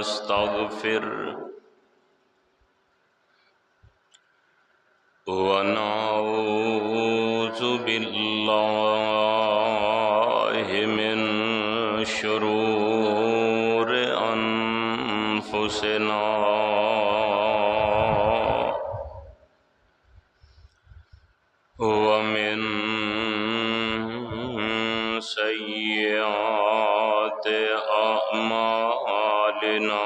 ونستغفره ونعوذ بالله من شرور أنفسنا ومن سيئات أعمالنا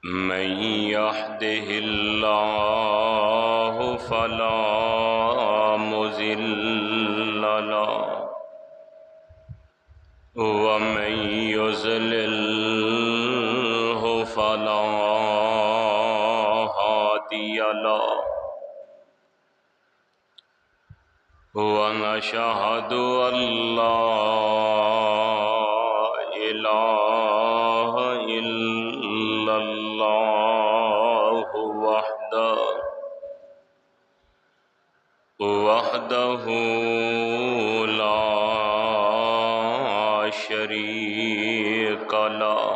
من يهده الله فلا مضل له ومن يضلله فلا هادي له ونشهد أن لا إله إلا الله وحده لا شريك له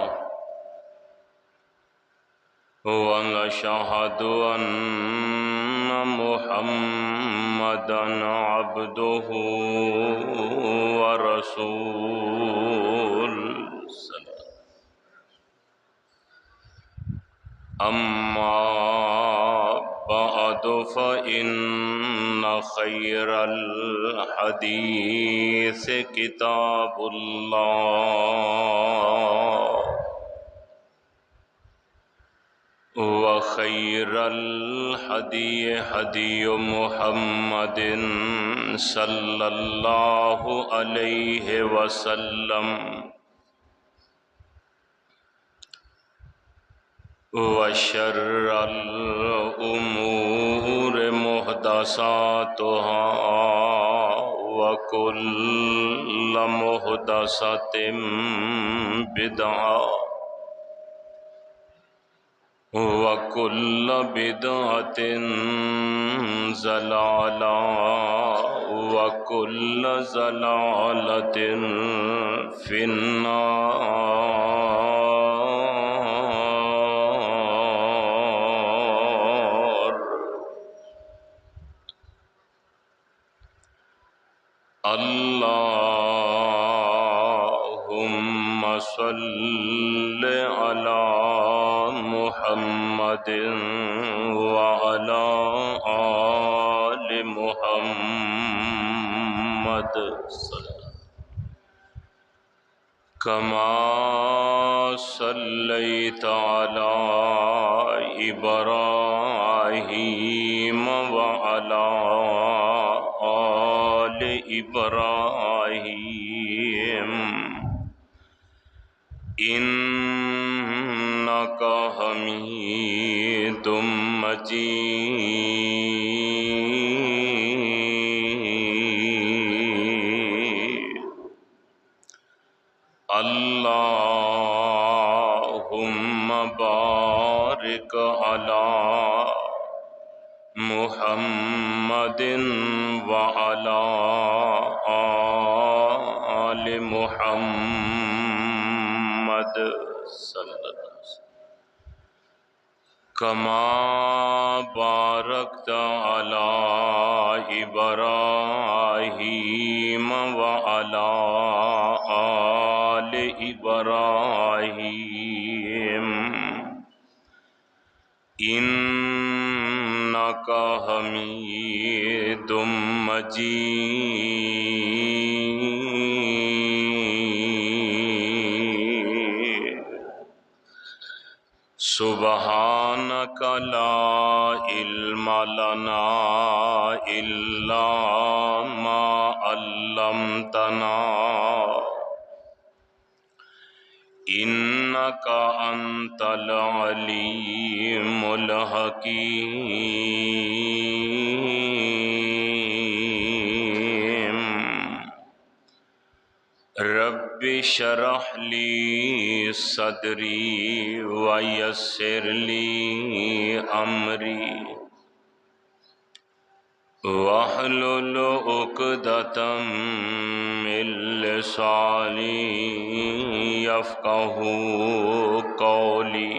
ونشهد أن محمدًا عبده ورسوله أما بعد فإن خير الحديث كتاب الله وخير الهدي هدي محمد صلى الله عليه وسلم وشر الأمور محدثاتها وكل محدثة بدعة وكل بدعة ضلالة وكل ضلالة في النار. اللهم صل على محمد وعلى آل محمد كما صليت على إبراهيم وعلى آل إبراهيم إنك حميد مجيد. اللهم بارك على محمد وعلى آل محمد صلی اللہ علیہ وسلم كما باركت على إبراهيم وعلى آل إبراهيم إنك حميد مجيد. سبحانك لا علم لنا إلا ما علمتنا إنك أنت العليم الحكيم. رب اشرح لي صدري ويسر لي أمري واحلل عقدة من لساني يفقهوا قولي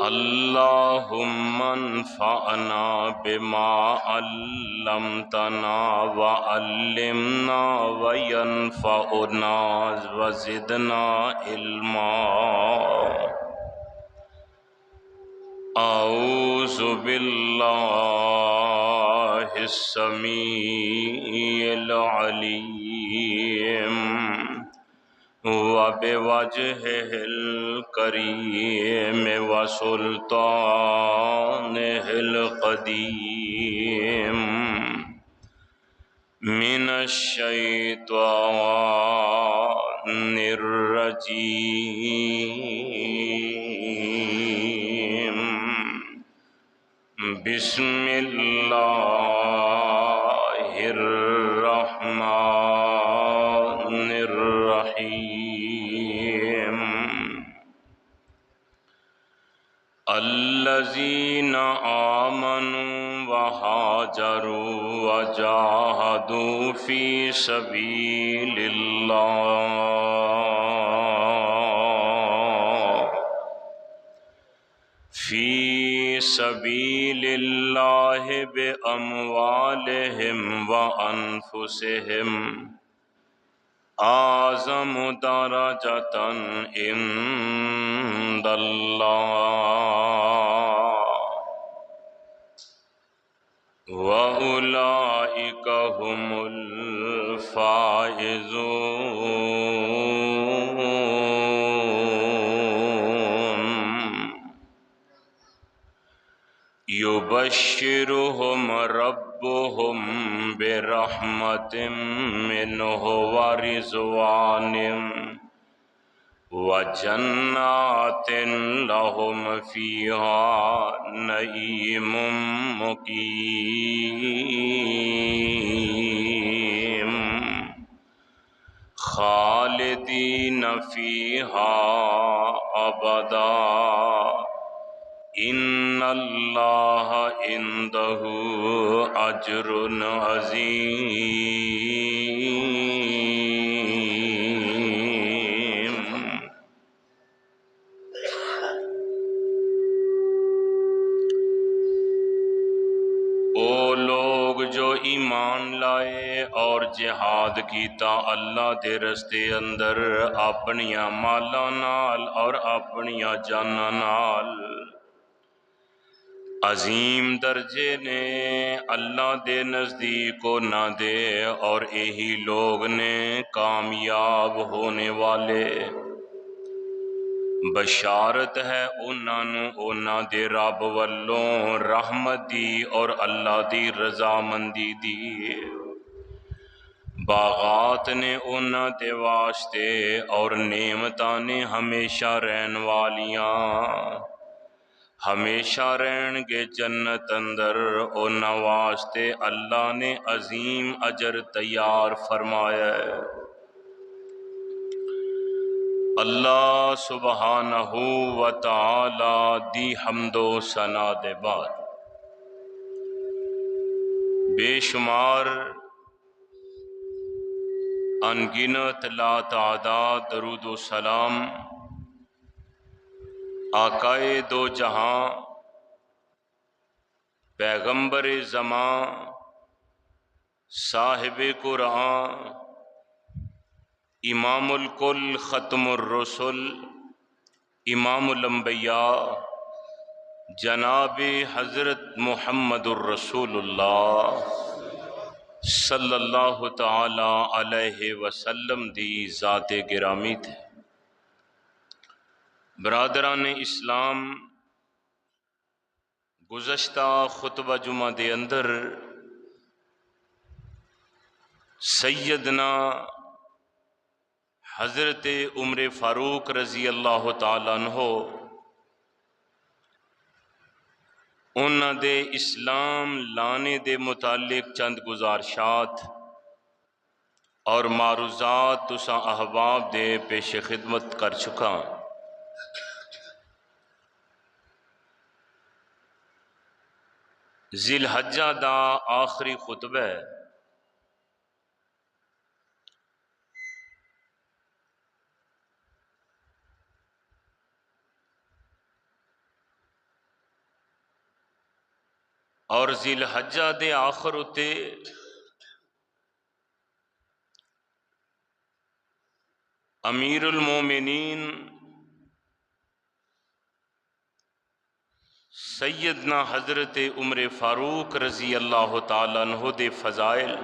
اللهم انفعنا بما علمتنا وعلمنا وينفعنا وزدنا علما اعوذ باللہ السمیع العلیم وبوجهه الكريم وسلطانه القديم من الشيطان الرجيم بسم الله الرحمن الرحيم الذين آمنوا وهاجروا وجاهدوا في سبيل الله بأموالهم وأنفسهم أعظم درجة عند الله وأولئك هم الفائزون يبشرهم ربهم برحمة منه ورضوان وجنات لهم فيها نعيم مقيم خالدين فيها أبدا ان اللہ عنده اجر عظیم۔ او لوگ جو ایمان لائے اور جہاد کیتا اللہ دے رستے اندر اپنیاں مالاں نال اور اپنیاں جاناں نال، عظیم درجے نے اللہ دے نزدیک نہ دے، اور یہی لوگ نے کامیاب ہونے والے۔ بشارت ہے انہاں دے رب والوں رحمت دی اور اللہ دی رضامندی دی۔ باغات نے انہاں دے واسطے اور نعمتاں نے ہمیشہ رہن والیاں، ہمیشہ رہن گے جنت اندر۔ انہاں واسطے اللہ نے عظیم اجر تیار فرمایا ہے۔ اللہ سبحانہ و تعالی دی حمد و ثنا دے بعد بے شمار انگنت لا تعداد درود و سلام آقائے دو جہاں، پیغمبر زمان، صاحب قرآن، امام الکل، ختم الرسل، امام الانبیاء، جناب حضرت محمد الرسول اللہ صلی اللہ تعالی علیہ وسلم دی ذات گرامی تھے۔ برادران اسلام، گزشتہ خطبہ جمعہ دے اندر سیدنا حضرت عمر فاروق رضی اللہ تعالیٰ عنہ انہاں دے اسلام لانے دے متعلق چند گزارشات اور معروضات تساں احباب دے پیش خدمت کر چکا۔ ذی الحجہ دا آخری خطبہ ہے۔ اور ذی الحجہ دے آخر اتے امیر المومنین سیدنا حضرت عمر فاروق رضی اللہ تعالیٰ عنہ دے فضائل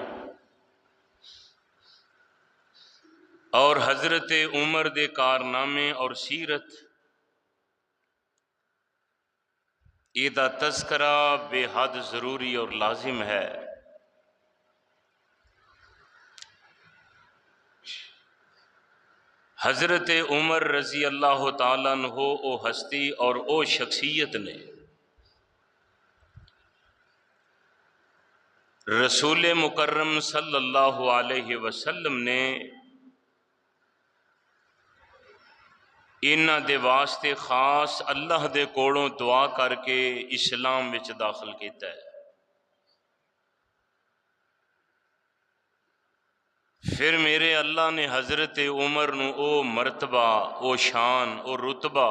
اور حضرت عمر دے کارنامے اور سیرت ایدہ تذکرہ بے حد ضروری اور لازم ہے۔ حضرت عمر رضی اللہ تعالیٰ عنہ او ہستی اور او شخصیت نے رسول مکرم صلی اللہ علیہ وسلم نے انہاں دے واسطے خاص اللہ دے کوڑوں دعا کر کے اسلام وچ داخل کیتا ہے۔ پھر میرے اللہ نے حضرت عمر نو او مرتبہ، او شان، او رتبہ،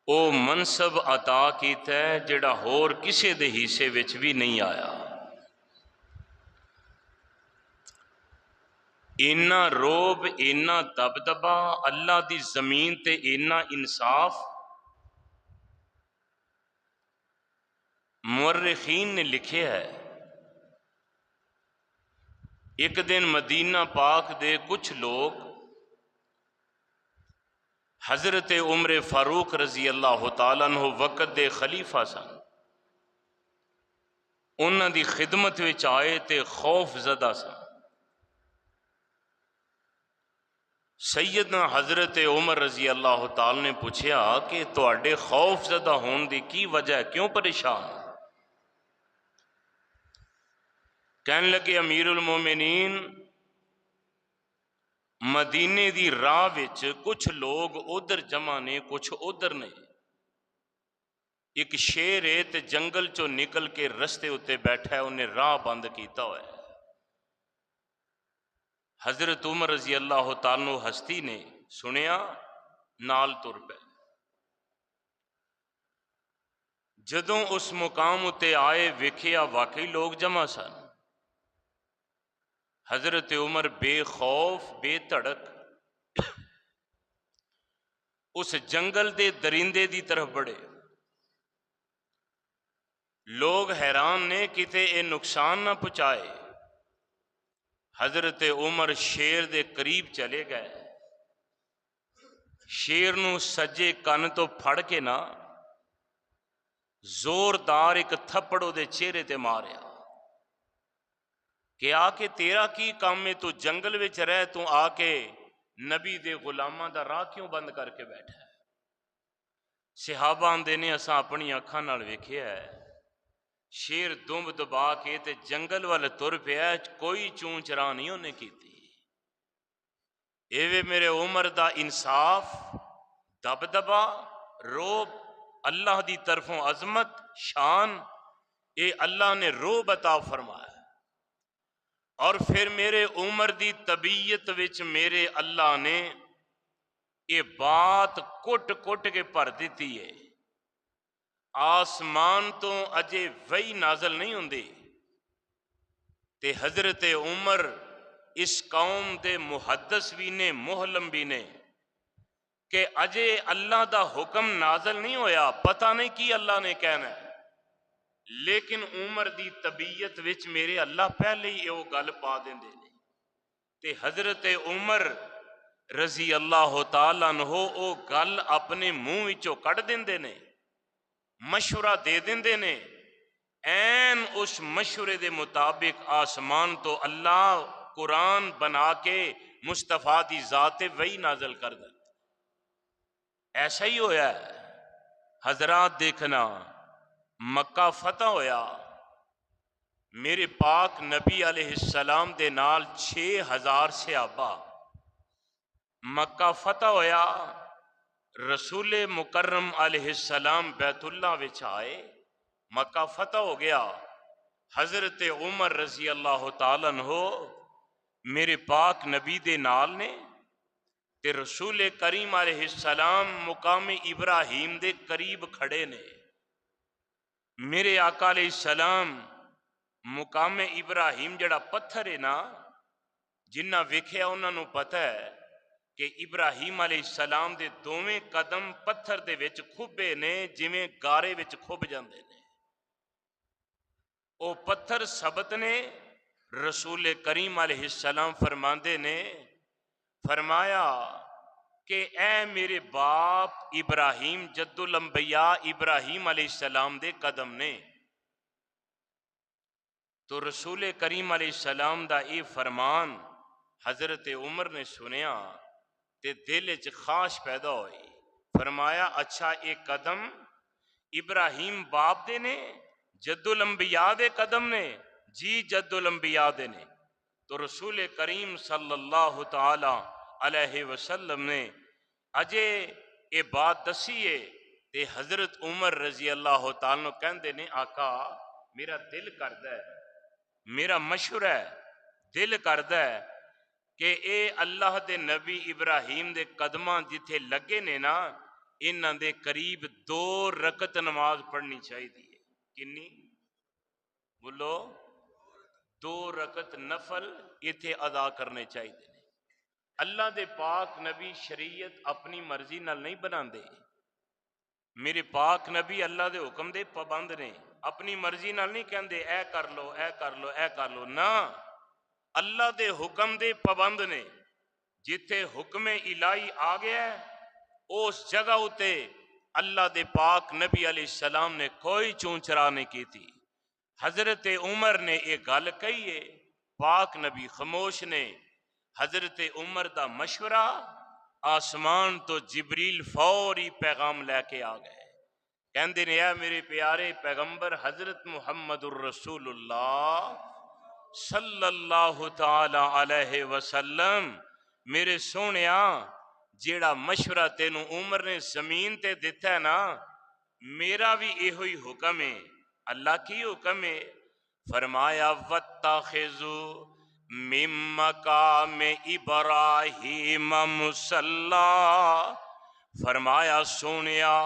او منصب عطا کیتا ہے جڑا ہور کسے دے حصے وچ بھی نہیں آیا۔ اینا روب، اینا دبدبا، اللہ دی زمین تے اینا انصاف، مورخین نے لکھے ہے ایک دن مدینہ پاک دے کچھ لوگ حضرت عمر فاروق رضی اللہ تعالیٰ عنہ وقت دے خلیفہ سن، انہاں دی خدمت وچ آئے تے خوف زدہ سن۔ سیدنا حضرت عمر رضی اللہ تعالیٰ نے پوچھا کہ تواڈے خوف زدہ ہون دی کی وجہ ہے، کیوں پریشان؟ کہنے لگے امیر المومنین مدینے دی راہ وچ کچھ لوگ ادھر جمع نے کچھ ادھر نے، ایک شیر ہے تے جنگل چو نکل کے رستے اتے بیٹھا ہے، انہیں راہ بند کیتا ہوا ہے۔ حضرت عمر رضی اللہ تعالیٰ عنہ ہستی نے سنیا، نال تر پے۔ جدوں اس مقام اتے آئے ویکھیا واقعی لوگ جمع سن۔ حضرت عمر بے خوف بے تڑک اس جنگل دے درندے دی طرف بڑھے۔ لوگ حیران نے کتے اے نقصان نہ پہنچائے۔ حضرت عمر شیر دے قریب چلے گئے، شیر نو سجے کن تو پھڑ کے نہ زوردار ایک تھپڑو دے چہرے تے ماریا کہ آ کے تیرا کی کام ہے، تو جنگل وچ رہ، تو آ کے نبی دے غلاماں دا راہ کیوں بند کر کے بیٹھا ہے؟ صحابہ آندے نے اساں اپنی اکھاں نال ویکھیا ہے، شیر دمب دبا کے تے جنگل والے تر پیا، کوئی چون چرا نہیں انہیں کیتی۔ ایوے میرے عمر دا انصاف، دبدبا، روب، اللہ دی طرفوں عظمت، شان، اے اللہ نے روب عطا فرمایا۔ اور پھر میرے عمر دی طبیعت وچ میرے اللہ نے یہ بات کٹ کٹ کے بھر دیتی ہے۔ آسمان تو اجے وہی نازل نہیں ہوندی تے حضرت عمر اس قوم دے محدث بھی نے، محلم بھی نے کہ اجے اللہ دا حکم نازل نہیں ہویا، پتہ نہیں کی اللہ نے کہنا ہے، لیکن عمر دی طبیعت وچ میرے اللہ پہلے ہی وہ گل پا دیندے نے تے حضرت عمر رضی اللہ تعالیٰ عنہ او گل اپنے منہ وچوں کڈ دیندے نے، مشورہ دے دیندے نے، این اس مشورے دے مطابق آسمان تو اللہ قرآن بنا کے مصطفیٰ دی ذات وہی نازل کر دے۔ ایسا ہی ہویا ہے حضرات، دیکھنا مکہ فتح ہویا، میرے پاک نبی علیہ السلام دے نال 6000 صحابہ، مکہ فتح ہویا، رسول مکرم علیہ السلام بیت اللہ وچ آئے، مکہ فتح ہو گیا، حضرت عمر رضی اللہ تعالیٰ عنہ میرے پاک نبی دے نال نے تے رسول کریم علیہ السلام مقام ابراہیم دے قریب کھڑے نے۔ میرے آقا علیہ السلام مقام ابراہیم جڑا پتھر ہے نا، جنہ ویکھیا انہاں نوں پتہ ہے کہ ابراہیم علیہ السلام دے دوویں قدم پتھر دے وچ کھبے نے جویں گارے وچ کھب جاندے نے۔ او پتھر ثبت نے۔ رسول کریم علیہ السلام فرماندے نے، فرمایا کہ اے میرے باپ ابراہیم، جد الانبیاء ابراہیم علیہ السلام دے قدم نے۔ تو رسول کریم علیہ السلام دا اے فرمان حضرت عمر نے سنیا تے دل وچ خواہش پیدا ہوئی۔ فرمایا اچھا اے قدم ابراہیم باپ دے نے، جد الانبیاء دے قدم نے؟ جی جد الانبیاء دے نے۔ تو رسول کریم صلی اللہ تعالی علیہ وسلم نے اجے اے بات دسیے تے حضرت عمر رضی اللہ تعالیٰ عنہ کہندے نے آقا میرا دل کردا ہے، میرا مشورہ ہے، دل کردا ہے کہ اے اللہ دے نبی ابراہیم دے قدماں جتھے لگے نے نا، انہاں دے قریب 2 رکعت نماز پڑھنی چاہیے۔ کنی؟ بولو، 2 رکعت نفل ایتھے ادا کرنے چاہیے۔ اللہ دے پاک نبی شریعت اپنی مرضی نال نہیں بناندے۔ میرے پاک نبی اللہ دے حکم دے پابند نے، اپنی مرضی نال نہیں کہندے اے کر لو اے کر لو اے کر لو، نہ، اللہ دے حکم دے پابند نے۔ جتھے حکم الہی آ گیا ہے اس جگہ اتے اللہ دے پاک نبی علیہ السلام نے کوئی چون چرا نہیں کی تھی۔ حضرت عمر نے ایک گل کہی ہے، پاک نبی خاموش نے۔ حضرت عمر دا مشورہ، آسمان تو جبریل فوری پیغام لے کے آ گئے، کہندے نے اے میرے پیارے پیغمبر حضرت محمد الرسول اللہ صلی اللہ تعالی علیہ وسلم، میرے سونیا جیڑا مشورہ تینوں عمر نے زمین تے دیتا ہے نا، میرا بھی یہ ہوئی حکم ہے۔ اللہ کی حکم ہے؟ فرمایا وَاتَّخِذُوا مِن مَّقَامِ إِبْرَاهِيمَ مُصَلًّى، فرمایا سونیا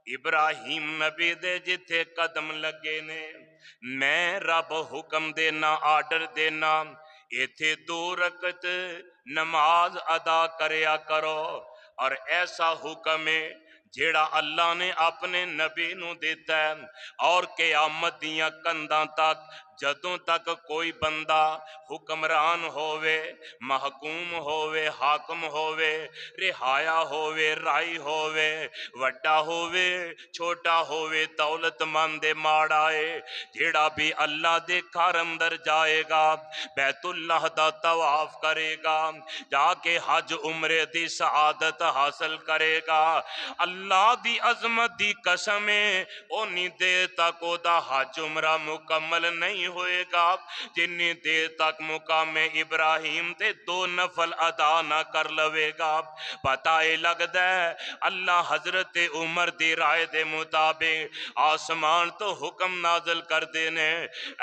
ابراہیم نبی دے جتھے قدم لگے نے، میں رب حکم دینا، آرڈر دینا، ایتھے 2 رکعت نماز ادا کریا کرو۔ اور ایسا حکم ہے جیڑا اللہ نے اپنے نبی نو دیتا ہے، اور قیامت دیاں کنداں تک جدوں تک کوئی بندہ حکمران ہووے، محکوم ہووے، حاکم ہووے، رہایا ہووے، رائی ہووے، وڈا ہووے چھوٹا ہووے، دولت مند ماڑا ہے، جیڑا بھی اللہ دے گھر اندر جائے گا، بیت اللہ دا طواف کرے گا، جا کے حج عمرے دی سعادت حاصل کرے گا، اللہ دی عظمت دی قسم ہے اونی دیر تک او دا حج عمرہ مکمل نہیں ہوئے گا جنی دیر تک مقام ابراہیم تے 2 نفل ادا نہ کر لوے گا۔ پتہ اے لگدا ہے اللہ حضرت عمر دی رائے دے مطابق آسمان تو حکم نازل کر دینے۔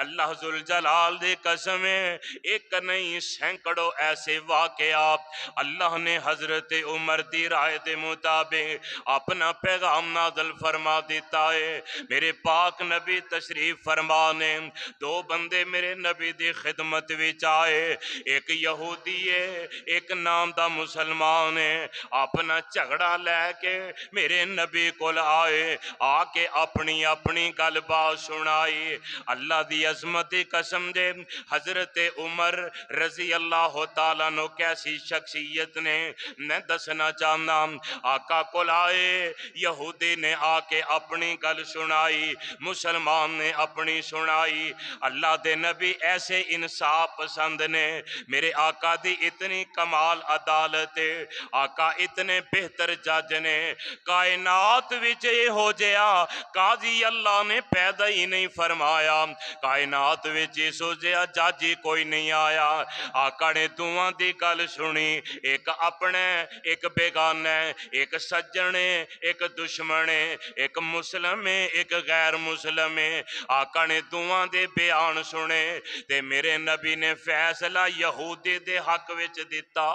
اللہ ذوالجلال دے قسم ہے ایک نہیں سینکڑوں ایسے واقعات اللہ نے حضرت عمر دی رائے دے مطابق اپنا پیغام نازل فرما دیتا ہے۔ میرے پاک نبی تشریف فرمانے 2 بندے میرے نبی دی خدمت وچ آئے، ایک یہودی ہے ایک نام دا مسلمان ہے، اپنا جھگڑا لے کے میرے نبی کول آئے، آ کے اپنی اپنی گل بات سنائی۔ اللہ دی عظمت دی قسم دے حضرت عمر رضی اللہ تعالیٰ عنہ کیسی شخصیت نے میں دسنا چاہنا۔ آقا کول آئے، یہودی نے آ کے اپنی گل سنائی، مسلمان نے اپنی سنائی۔ اللہ دے نبی ایسے انصاف پسند نے، میرے آقا دی اتنی کمال عدالت، آقا اتنے بہتر جج نے، کائنات وچ یہ ہو جیا قاضی اللہ نے پیدا ہی نہیں فرمایا، کائنات وچ سو جیا جج ہی کوئی نہیں آیا۔ آقا نے دعاں دی گل سنی، ایک اپنے ایک بیگانے، ایک سجنے ایک دشمنے، ایک مسلم ایک غیر مسلم۔ آقا نے دعاں دے بیان سنے تے میرے نبی نے فیصلہ یہودی دے حق وچ دیتا۔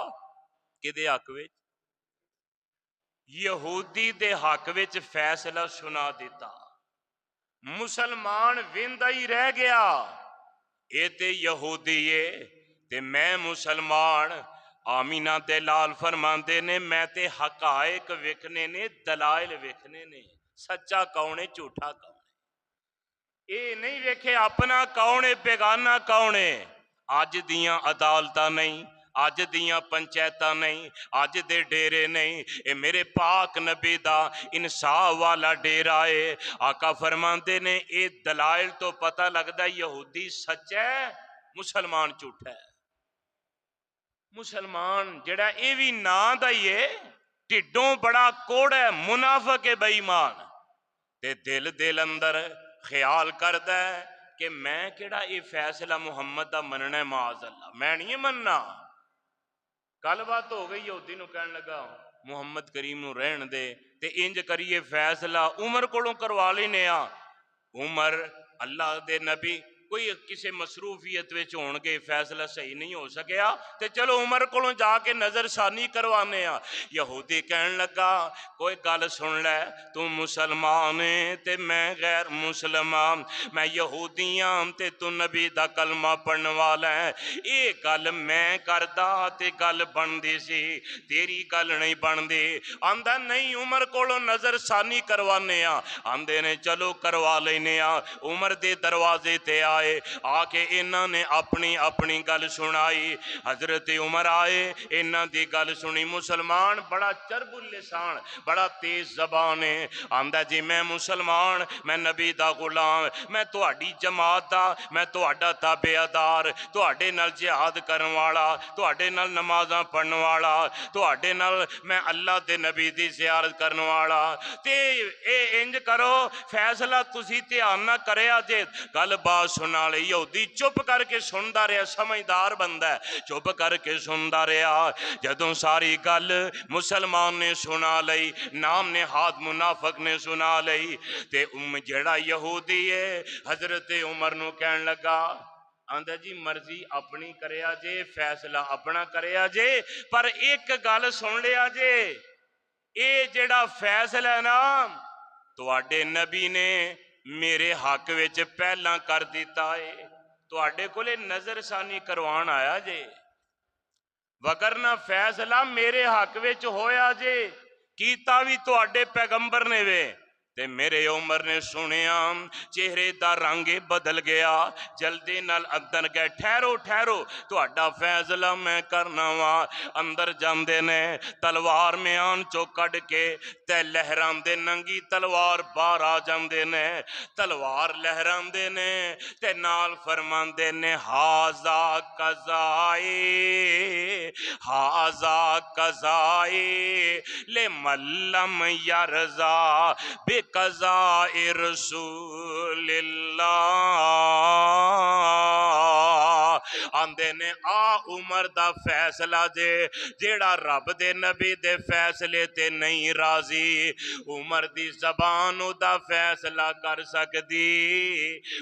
کدے حق وچ؟ یہودی دے حق وچ فیصلہ سنا دیتا۔ مسلمان ویندا ہی رہ گیا، اے تے یہودی ہے تے میں مسلمان۔ آمینہ تے لال فرماندے نے میں تے حقائق وکھنے نے، دلائل وکھنے نے، سچا کون ہے جھوٹا کون ہے، اے نہیں ویکھے اپنا کون ہے بیگانہ کون ہے۔ اج دیاں عدالتاں نہیں، اج دیاں پنچایتاں نہیں، اج دے ڈیرے نہیں، اے میرے پاک نبی دا انصاف والا ڈیرا ہے۔ آقا فرماندے نے اے دلائل تو پتہ لگدا یہودی سچا ہے مسلمان جھوٹا ہے۔ مسلمان جڑا اے وی نا دا ہی ہے، ٹھڈوں بڑا کوڑا ہے، منافق ہے، بے ایمان، تے دل اندر خیال کردا ہے کہ میں کیڑا اے فیصلہ محمد دا مننا ہے، معاذ اللہ میں نہیں مننا۔ کل بات ہو گئی، یہودی نو کہن لگا محمد کریم نو رہن دے تے انج کریے فیصلہ عمر کولوں کروا لینے آ۔ عمر اللہ دے نبی کوئی کسی مصروفیت وچ ہون گے، فیصلہ صحیح نہیں ہو سکیا تے چلو عمر کولوں جا کے نظر ثانی کروانے آ۔ یہودی کہن لگا کوئی گل سن لے، تو مسلمان ہے تے میں غیر مسلمان، میں یہودیاں تے تو نبی دا کلمہ پڑھن والا ہے، اے گل میں کردا تے گل بندی سی، تیری گل نہیں بندی۔ آندا نہیں عمر کولوں نظر ثانی کروانے آ، آندے نے چلو کروا لینے آ۔ عمر دے دروازے تے آئے، آ کے انہاں نے اپنی اپنی گل سنائی۔ حضرت عمر آئے، انہاں دی گل سنی۔ مسلمان بڑا چرب اللسان، بڑا تیز زبان ہے، آندا جی میں مسلمان، میں نبی دا غلام، میں تہاڈی جماعت دا، میں تہاڈا تابعدار، تہاڈے نال جہاد کرن والا، تہاڈے نال نمازاں پڑھن والا، تہاڈے نال میں اللہ دے نبی دی زیارت کرن والا، تے اے انج کرو فیصلہ تسی دھیان نہ کریا جے، گل بات سنا لئی۔ یہودی چپ کر کے سندا رہیا، سمجھدار بندہ ہے، چپ کر کے سندا رہیا۔ جدوں ساری گل مسلمان نے سنا لئی، نام نہاد منافق نے سنا لئی، تے جڑا یہودی ہے حضرت عمر نو کہن لگا، آندا جی مرضی اپنی کریا جے، فیصلہ اپنا کریا جے، پر ایک گل سن لیا جے، اے جڑا فیصلہ ہے نا تواڈے نبی نے میرے حق وچ پہلا کر دیتا ہے، تواڈے کولے نظر ثانی کروان آیا جے، وگرنہ فیصلہ میرے حق وچ ہویا جے، کیتا بھی تواڈے پیغمبر نے وے۔ تے میرے عمر نے سنیا، چہرے دا رنگ بدل گیا، جلدی نال اندر گئے، ٹھہرو ٹھہرو تہاڈا فیصلہ میں کرنا وا۔ اندر جاندے نے، تلوار میان چو کڈ کے تے لہراندے، ننگی تلوار باہر آ جاندے نے، تلوار لہراندے نے تے نال فرماندے نے ہاذا قضائی، ہاذا قضائی لمن لم یرضا بقضاء رسول اللہ۔ آندے نے آ عمر دا فیصلہ جے، جیڑا رب دے نبی دے فیصلے تے نہیں راضی، عمر دی زبان دا فیصلہ کر سکدی،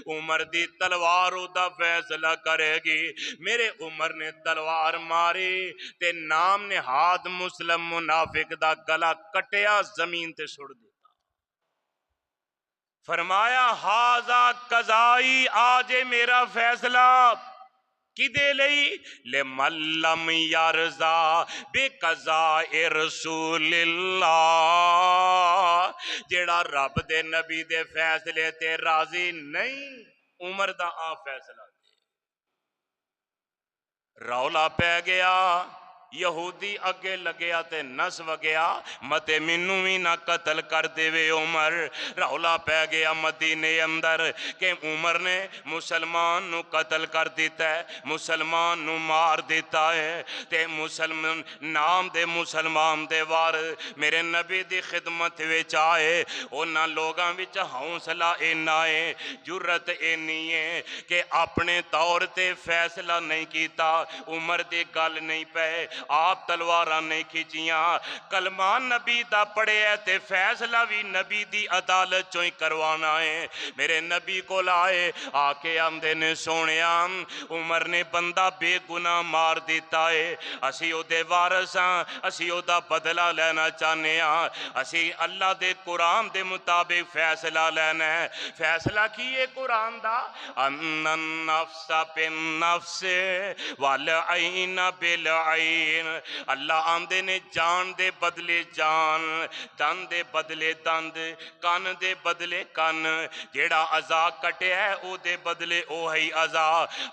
عمر دی تلوار دا فیصلہ کرے گی۔ میرے عمر نے تلوار ماری تے نام نہاد مسلم منافق دا گلا کٹیا، زمین تے سڑ دیتا، فرمایا ہاذا قضائی، آج میرا فیصلہ کدے لئی، لمن لم یرضا بقضاء رسول اللہ، جیڑا رب دے نبی دے فیصلے تے راضی نہیں، عمر دا آ فیصلہ دے۔ رولا پہ گیا، یہودی اگے لگیا تے نس وگیا متے مینوں بھی نہ قتل کر دے وے عمر۔ رولا پہ گیا مدینے اندر کہ عمر نے مسلمان نو قتل کر دیتا ہے، مسلمان نو مار دیتا ہے تے مسلمان نام دے مسلمان دے وار میرے نبی دی خدمت وچ آئے۔ انہاں لوگاں وچ حوصلہ اینا ہے، جرت اینی ہے کہ اپنے طور تے فیصلہ نہیں کیتا، عمر دی گل نہیں پے، آپ تلواراں نہیں کھچیاں، کلمہ نبی دا پڑے ہے تے فیصلہ بھی نبی دی عدالت چوئی کروانا ہے۔ میرے نبی کو لائے آکے آمدے نے سونیا عمر نے بندہ بے گناہ مار دیتا ہے، اسی او دے وارثاں، اسی او دا بدلہ لینا چاہنے ہاں، اسی اللہ دے قرآن دے مطابق فیصلہ لینا ہے۔ فیصلہ کیے قرآن دا ان النفس بالنفس والعین بالعین، اللہ آمدے نے جان دے بدلے جان، دن دے بدلے دند، کان دے بدلے کان، جیڑا عزا کٹے ہے او دے بدلے او ہی عزا۔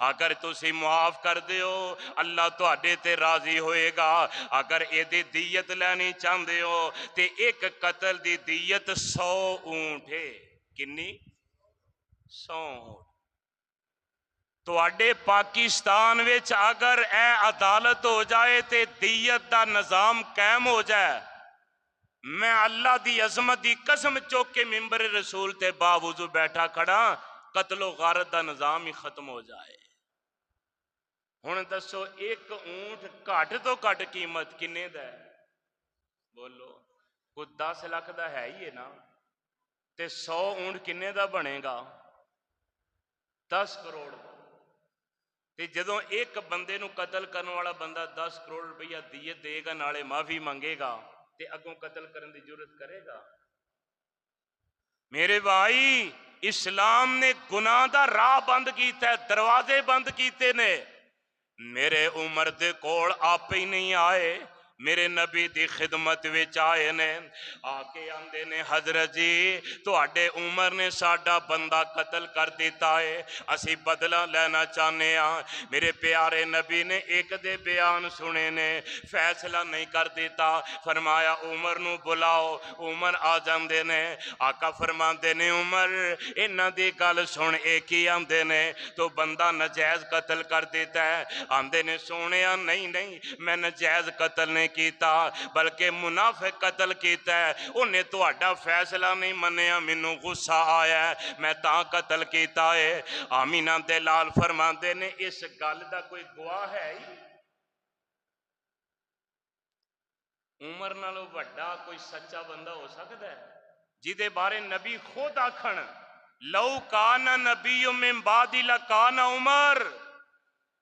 اگر تسی معاف کر دیو اللہ تو اڈے تے راضی ہوئے گا، اگر اے دی دیت لینی چاہندے ہو تے ایک قتل دی دیت 100 اونٹ ہے، کنی 100 اونٹ۔ تو اڈے پاکستان وچ اگر اے عدالت ہو جائے تے دیت دا نظام قائم ہو جائے، میں اللہ دی عظمت دی قسم چوک کے ممبر رسول تے باوضو بیٹھا کھڑا، قتل و غارت دا نظام ہی ختم ہو جائے۔ ہن دسو ایک اونٹ گھٹ تو گھٹ قیمت کنے دا ہے؟ بولو کوئی 10 لاکھ دا ہے ہی ہے نا، تے 100 اونٹ کنے دا بنے گا؟ 10 کروڑ دا۔ تے جدوں ایک بندے نو قتل کرنے والا بندہ 10 کروڑ روپیہ دیت دے گا نالے معافی منگے گا تے اگوں قتل کرن دی جرت کرے گا؟ میرے بھائی اسلام نے گناہ دا راہ بند کیتا ہے، دروازے بند کیتے نے۔ میرے عمر دے کوڑ آپ ہی نہیں آئے، میرے نبی دی خدمت وچ آئے نے، آکے آندے نے حضرت جی تو اڈے عمر نے ساڈا بندہ قتل کر دیتا ہے، اسی بدلہ لینا چاہنے ہاں۔ میرے پیارے نبی نے ایک دے بیان سنے نے، فیصلہ نہیں کر دیتا، فرمایا عمر نو بلاؤ، عمر آ جاندے نے، آقا فرماندے نے عمر انہاں دی گل سن، ایک ہی آندے نے تو بندہ نجائز قتل کر دیتا ہے، آندے نے سونیا نہیں نہیں میں نجائز قتل نہیں کیتا بلکہ منافق قتل کیتا ہے، انہیں تو اڈا فیصلہ نہیں منیا، مینوں غصہ آیا ہے میں تاں قتل کیتا ہے۔ آمینہ دے لال فرماندے نے اس گل دا کوئی گواہ ہے ہی؟ عمر نالوں وڈا کوئی سچا بندہ ہو سکتا ہے جیدے بارے نبی خود آکھن لو کان نبی من بعدی لکان عمر،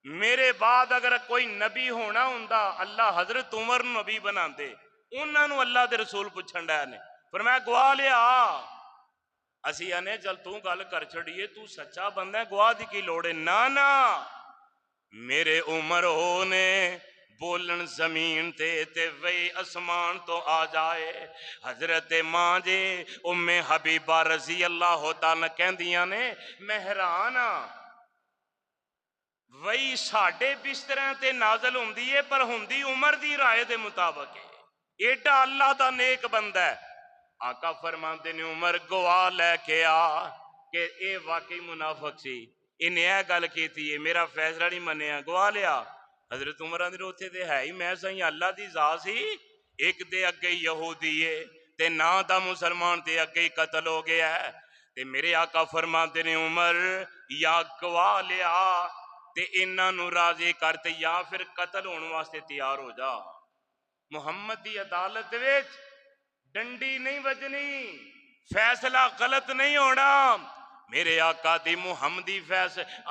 میرے بعد اگر کوئی نبی ہونا ہوندا اللہ حضرت عمر نبی بنا دے، انہاں نو اللہ دے رسول پوچھن ڈے نے، فرمایا گواہ لیا، اسی آنے چل تو گل کر چھڑیے تو سچا بندہ ہے گواہ دی کی لوڑے، نا میرے عمر ہونے بولن زمین تے وہی اسمان تو آ جائے۔ حضرت ماں جے ام حبیبہ رضی اللہ تعالیٰ کہندیاں نے میں حیران ہاں، وہی ساڈے بستریں تے نازل ہوندی ہے پر ہوندی عمر دی رائے دے مطابق ہے، ایڈا اللہ دا نیک بندہ ہے۔ آقا فرماندے نے عمر گواہ لے کے آ کہ اے واقعی منافق سی، انہیں اے گل کیتی ہے میرا فیصلہ نہیں منیا، گواہ لیا۔ حضرت عمر اندر ہوتے دے ہے ہی میں سہی اللہ دی ذات سی، ایک دے اگے یہودی ہے تے نا دا مسلمان دے اگے قتل ہو گیا ہے، تے میرے آقا فرماندے نے عمر یا گواہ لیا تے انہاں نو راضی کرتے یا پھر قتل ہونے واسطے تیار ہو جا۔ محمد دی عدالت وچ ڈنڈی نہیں بجنی، فیصلہ غلط نہیں ہونا، میرے آقا دی محمدی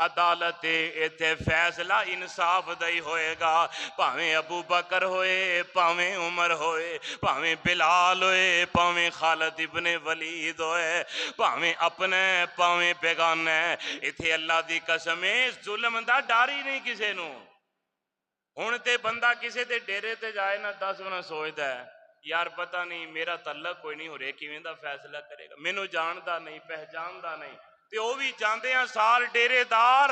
عدالت ایتھے فیصلہ انصاف دائی ہوئے گا، پاویں ابو بکر ہوئے، پاویں عمر ہوئے، پاویں بلال ہوئے، پاویں خالد ابن ولید ہوئے، پاویں اپنے پاویں بیگانے، ایتھے اللہ دی قسم ظلم دا ڈاری نہیں کسے نو۔ ہن تے بندہ کسے تے ڈیرے تے جائے نا 10 بنا سوچدا ہے یار پتہ نہیں میرا تعلق کوئی نہیں ہو رہے کیویں دا فیصلہ کرے گا، مینوں جاندا نہیں پہچاندا نہیں، تے او بھی جاندے ہیں سال ڈیرے دار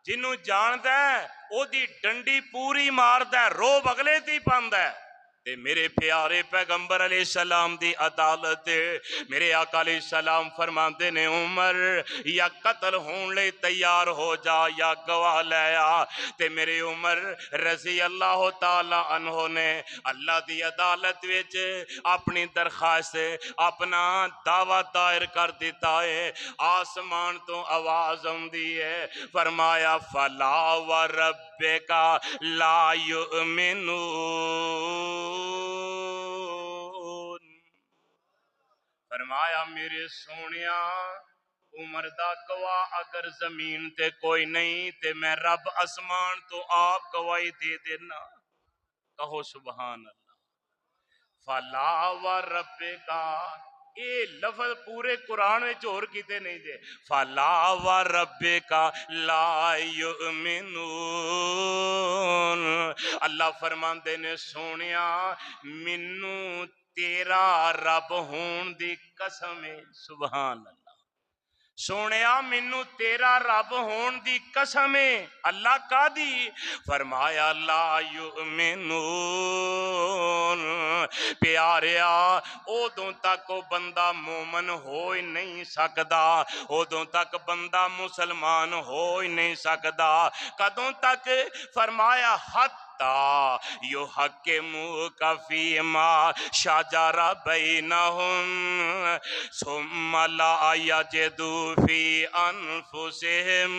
جنوں جاندا ہے او دی ڈنڈی پوری ماردا ہے، روب اگلے تے پاندا ہے۔ تے میرے پیارے پیغمبر علیہ السلام دی عدالت میرے آقا علیہ السلام فرماندے نے عمر یا قتل ہون لے تیار ہو جا یا گواہ لے آ۔ تے میرے عمر رضی اللہ تعالی عنہ نے اللہ دی عدالت وچ اپنی درخواست اپنا دعویٰ دائر کر دیتا ہے۔ آسمان تو آواز آندی ہے، فرمایا فلا وربک لا یؤمنون، فرمایا میرے سونیا عمر دا گواہ اگر زمین تے کوئی نہیں تے میں رب اسمان تو آپ گواہی دے دینا۔ کہو سبحان اللہ۔ فلا وربک، اے لفظ پورے قرآن میں اور کیتے نہیں دے۔ فلا وربک لا یؤمنون، اللہ فرماندے نے سونیا منو تیرا رب ہون دی قسم ہے۔ سبحان اللہ، سونیا منو تیرا رب ہون دی قسم ہے۔ اللہ کا دی؟ فرمایا لا یؤمنون، پیاریا ادوں تک وہ بندہ مومن ہو ہی نہیں سکدا، ادوں تک بندہ مسلمان ہو ہی نہیں سکدا۔ کدوں تک؟ فرمایا حتی یحکموک فیما شجر بینہم ثم لا یجدوا فی انفسہم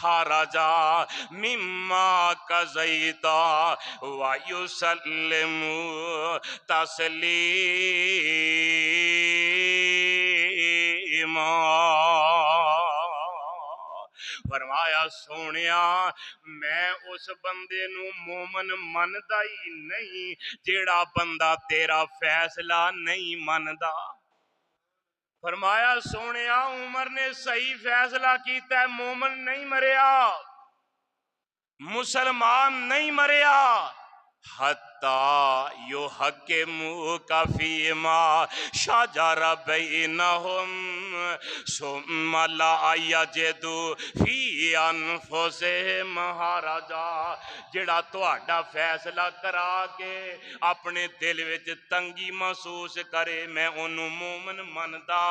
حرجا مما قضیت ویسلموا تسلیما۔ فرمایا سونیا میں اس بندے نو مومن مندا ہی نہیں جیڑا بندہ تیرا فیصلہ نہیں مندا۔ فرمایا سونیا عمر نے صحیح فیصلہ کیتا ہے، مومن نہیں مریا، مسلمان نہیں مریا۔ حتی یحکموک فیما شجر بینہم ثم لا یجدوا فی انفسہم حرجا، جڑا تہاڈا فیصلہ کرا کے اپنے دل وچ تنگی محسوس کرے میں انہوں مومن مندا،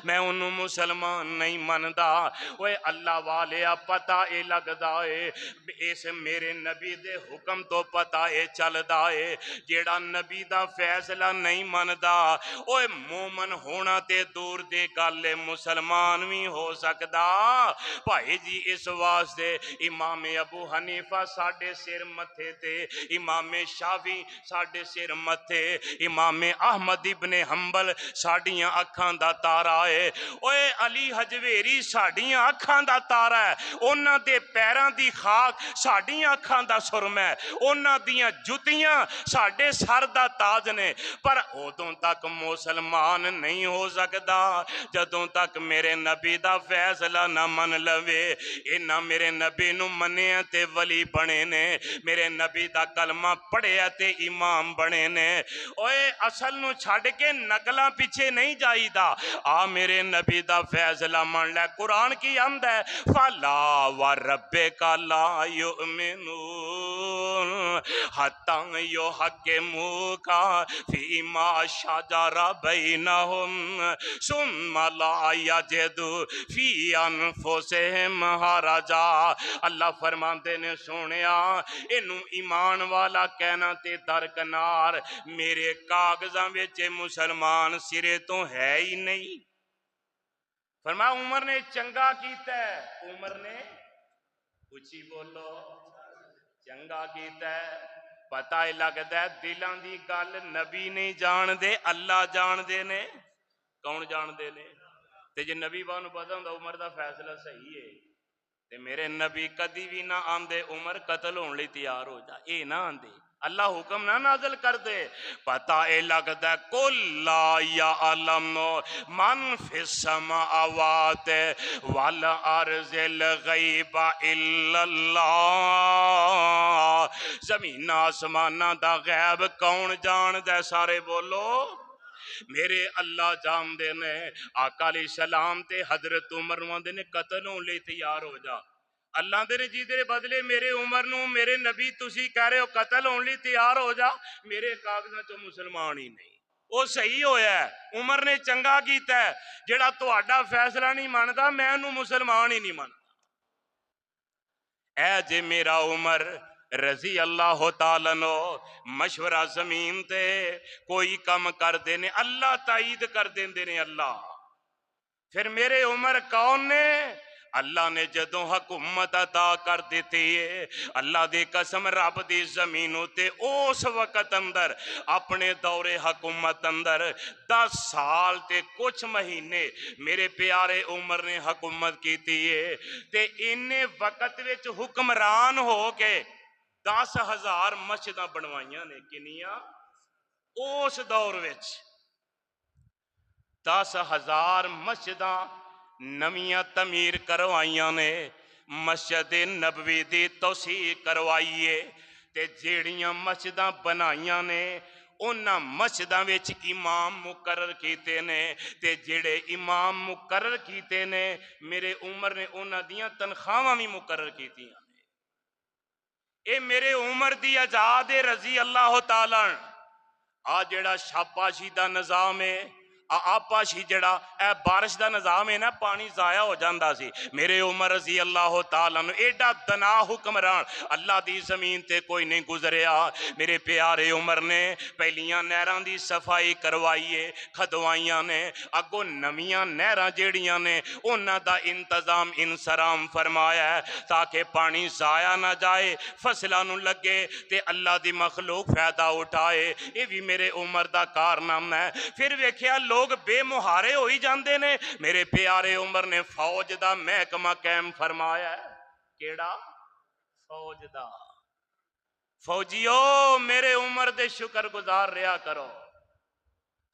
میں انہوں مسلمان نہیں مندا۔ اوے اللہ والیا پتہ اے لگدا اے اس میرے نبی دے حکم تو پتہ اے چلدا اے جیڑا نبی دا فیصلہ نہیں مندا اوے مومن ہونا تے دور دے گل مسلمان بھی ہو سکدا۔ بھائی جی اس واسطے امام ابو حنیفہ ساڈے سر متھے تے، امام شافعی ساڈے سر متھے، امام احمد ابن حنبل ساڈیاں اکھاں دا تارا ہے۔ اوے علی حجویری ساڈیاں اکھاں دا تارا ہے، انہاں دے پیراں دی خاک ساڈیاں اکھاں دا سرما ہے، انہاں دیاں جتیاں ساڈے سر دا تاج نے۔ پر ادوں تک مسلمان نہیں ہو سکدا جدوں تک میرے نبی دا فیصلہ نہ من لوے۔ انہاں میرے نبی نو منیا تے ولی بنے نے، میرے نبی دا کلمہ پڑھیا تے امام بنے نے۔ اوے اصل نو چھڈ کے نقلاں پیچھے نہیں جائی دا، آ میرے نبی دا فیصلہ من لے۔ قرآن کی آندا ہے فلا وربک لا یؤمنون حتی یحکموک فیما شجر بینہم ثم لا یجدوا فی انفسہم حرجا۔ اللہ فرماندے نے سونیا اینو ایمان والا کہنا تے درکنار میرے کاغذاں وچ مسلمان سرے تو ہے ہی نہیں۔ فرمایا عمر نے چنگا کیتا ہے، عمر نے اچھی بولو چنگا کیتا ہے۔ پتہ ہی لگدا ہے دلاں دی گل نبی نہیں جان دے، اللہ جان دے نے۔ کون جان دے نے؟ تے جے نبی بانو پتہ ہوندا عمر دا فیصلہ صحیح ہے تے میرے نبی کدی بھی نہ آندے عمر قتل ہون لئی تیار ہو جا، اے نہ آندے، اللہ حکم نہ نازل کر دے۔ پتہ اے لگدا ہے قل لا یعلم من فی السماوات والارض الغیب الا اللہ، زمین آسمانہ دا غیب کون جان دے؟ سارے بولو میرے اللہ جان دے نے۔ آقا علیہ السلام تے حضرت عمر وندے نے قتل ہون لئی تیار ہو جا۔ اللہ دے جی دے بدلے میرے عمر نو میرے نبی تسی کہہ رہے ہو قتل ہونے لی تیار ہو جا، میرے کاغذاں چ مسلمان ہی نہیں۔ وہ صحیح ہویا ہے، عمر نے چنگا کیتا ہے، جڑا تہاڈا فیصلہ نہیں مندا میں انہوں مسلمان ہی نہیں مندا۔ اے جے میرا عمر رضی اللہ تعالیٰ نو مشورہ زمین تے کوئی کم کر دینے اللہ تائید کر دیندے نے اللہ۔ پھر میرے عمر کون نے؟ اللہ نے جدوں حکومت عطا کر دیتی ہے، اللہ دی قسم رب دی زمینوں تے اس وقت اندر اپنے دور حکومت اندر 10 سال تے کچھ مہینے میرے پیارے عمر نے حکومت کیتی ہے تے انہیں وقت وچ حکمران ہو کے 10,000 مسجداں بنوائیاں نے۔ کنیاں؟ اس دور وچ 10,000 مسجداں نویاں تعمیر کروائیاں نے، مسجد نبوی دی توسیع کروائیے تے جیڑیاں مسجداں بنائیاں نے انہاں مسجداں وچ امام مقرر کیتے نے تے جڑے امام مقرر کیتے نے میرے عمر نے انہاں دیاں تنخواہاں بھی مقرر کیتیاں نے۔ اے میرے عمر دی آزاد رضی اللہ تعالیٰ آ جڑا شاپاشی دا نظام ہے، آپاشی جڑا اے بارش دا نظام ہے نا، پانی ضائع ہو جاندہ سی، میرے عمر رضی اللہ تعالیٰ نے ایڈا دنا حکمران اللہ دی زمین تے کوئی نہیں گزریا۔ میرے پیارے عمر نے پہلیاں نہران دی صفائی کروائیے کھدوائیاں نے، اگو نمیاں نہران جیڑیاں نے انہاں دا انتظام انسرام فرمایا ہے تاکہ پانی ضائع نہ جائے، فصلوں نو لگے تے اللہ دی مخلوق فائدہ اٹھائے۔ یہ بھی میرے عمر دا کارنامہ ہے۔ پھر ویکھیا لوگ بے مہارے ہوئی جاندے نے، میرے پیارے عمر نے فوج دا محکمہ قائم فرمایا ہے۔ کیڑا؟ فوج دا۔ فوجیو میرے عمر دے شکر گزار رہا کرو۔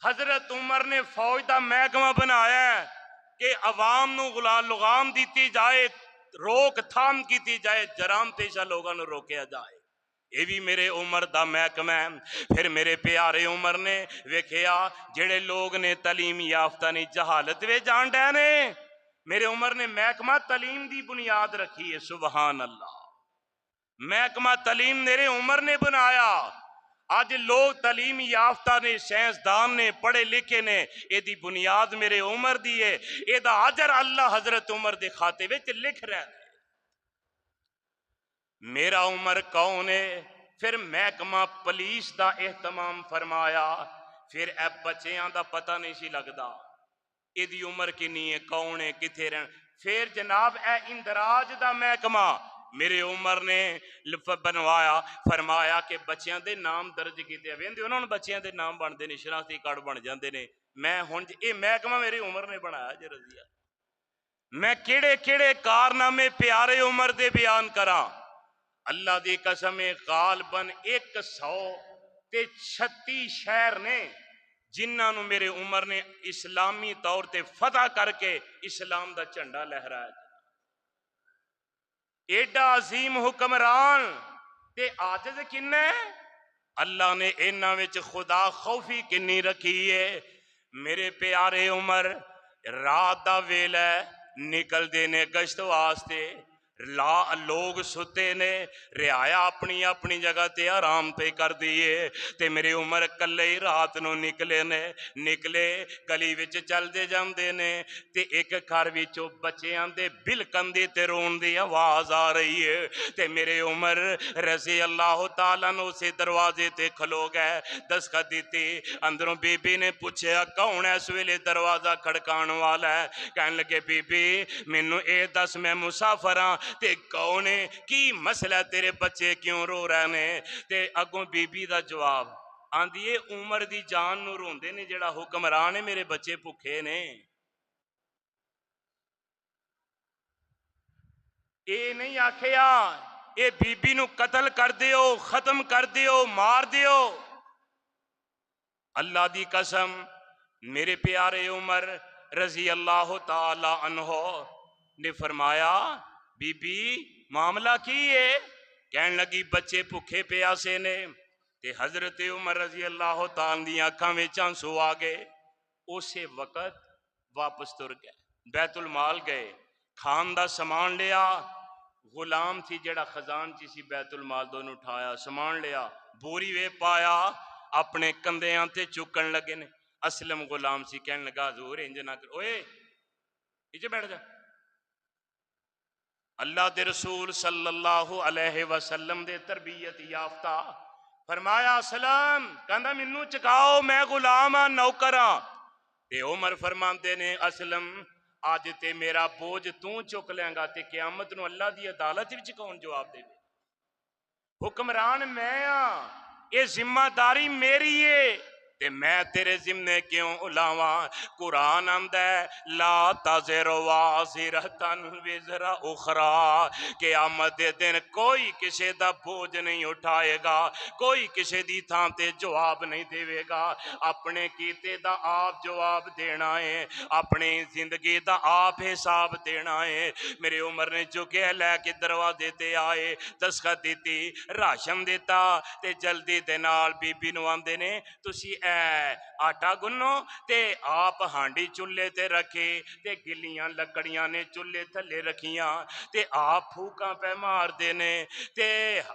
حضرت عمر نے فوج دا محکمہ بنایا ہے کہ عوام نو لغام دیتی جائے، روک تھام کیتی جائے، جرام پیشہ لوگاں نو روکیا جائے۔ یہ بھی میرے عمر دا محکمہ ہے۔ پھر میرے پیارے عمر نے ویکھیا جڑے لوگ نے تعلیم یافتہ نہیں جہالت وے جان ڈے نے، میرے عمر نے محکمہ تعلیم دی بنیاد رکھی ہے۔ سبحان اللہ، محکمہ تعلیم میرے عمر نے بنایا۔ آج لوگ تعلیم یافتہ نے، سائنسدان نے، پڑھے لکھے نے، یہ دی بنیاد میرے عمر دی ہے۔ یہ دا اجر اللہ حضرت عمر دے کھاتے وچ لکھ رہا ہے۔ میرا عمر کون ہے؟ پھر محکمہ پولیس دا اہتمام فرمایا۔ پھر اے بچیاں دا پتہ نہیں سی لگدا اے دی عمر کنی ہے، کون ہے، کتھے رہن۔ پھر جناب اے اندراج دا محکمہ میرے عمر نے بنوایا، فرمایا کہ بچیاں دے نام درج کیتے ویندے انہوں نے بچیاں دے نام بن دے نے، شناختی کارڈ بن جاندے نے۔ میں ہن اے محکمہ میرے عمر نے بنایا جے رضی اللہ۔ میں کیڑے کیڑے کارنامے پیارے عمر دے بیان کراں۔ اللہ دی قسم غالباً 136 شہر نے جنہاں نو میرے عمر نے اسلامی طور تے فتح کر کے اسلام دا جھنڈا لہرایا۔ ایڈا عظیم حکمران تے عاجز کن ہے؟ اللہ نے انہاں وچ خدا خوفی کنی رکھی ہے۔ میرے پیارے عمر رات دا ویلا نکل دینے گشت واسطے، لوگ ستے نے، رعایا اپنی اپنی جگہ تے آرام پہ کر دیئے تے میرے عمر کلے ہی رات نو نکلے نے، نکلے گلی وچ چل دے جاندے نے تے ایک گھر وچوں بچیاں دے بلکن دی تے رون دی آواز آ رہی ہے تے میرے عمر رضی اللہ تعالیٰ نو سے دروازے تے کھلو گئے، دستخط دیتی، اندروں بی بی نے پوچھا کون ہے اس ویلے دروازہ کھڑکان والا ہے؟ کہنے لگے بی بی مینوں اے دس میں مسافر ہاں تے کون ہے، کی مسئلہ تیرے بچے کیوں رو رہے نے؟ تے اگوں بی بی دا جواب آندیے عمر دی جان نو روندے نے جڑا حکمران ہے، میرے بچے بھکھے نے۔ اے نہیں آکھیا اے بی بی نو قتل کر دیو، ختم کر دیو، مار دیو۔ اللہ دی قسم میرے پیارے عمر رضی اللہ تعالی عنہ نے فرمایا بی بی معاملہ کی ہے؟ کہنے لگی بچے بھکھے پیاسے نے تے حضرت عمر رضی اللہ تعالیٰ دی آنکھاں وچ آنسو آ گئے۔ اسے وقت واپس تر گئے، بیت المال گئے، کھان دا سامان لیا، غلام تھی جڑا خزانچی سی بیت المال دو نے اٹھایا سامان لیا بوری وے پایا اپنے کندھیاں تے چکن لگے نے اسلم غلام سی کہنے لگا حضور انج نہ کر اوئے نیچے بیٹھ جا اللہ دے رسول صلی اللہ علیہ وسلم دے تربیت یافتہ فرمایا اسلم کہندا مینوں چکاؤ میں غلام ہاں نوکر ہاں تے عمر فرماندے نے اسلم آج تے میرا بوجھ تو چک لیں گا تے قیامت نو اللہ دی عدالت وچ کون جواب دے حکمران میں ہاں یہ ذمہ داری میری ہے تے میں تیرے ذمے کیوں لاواں قرآن آندا ہے لا تزر وازرۃ وزر اخری قیامت دے دن کوئی کسی دا بوجھ نہیں اٹھائے گا کوئی کسی دی تھاں تے جواب نہیں دے گا اپنے کیتے دا آپ جواب دینا ہے اپنی زندگی دا آپ حساب دینا ہے میرے عمر نے چکے لے کے دروازے تے آئے دستخط دیتی راشن دیتا تے جلدی دے نال بی بی نو آندے نے تسی آٹا گنو تے آپ ہانڈی چولہے تے رکھے تے گلیاں لکڑیاں نے چولہے تھلے رکھیاں تے آپ پھوکاں پہ مار دینے تے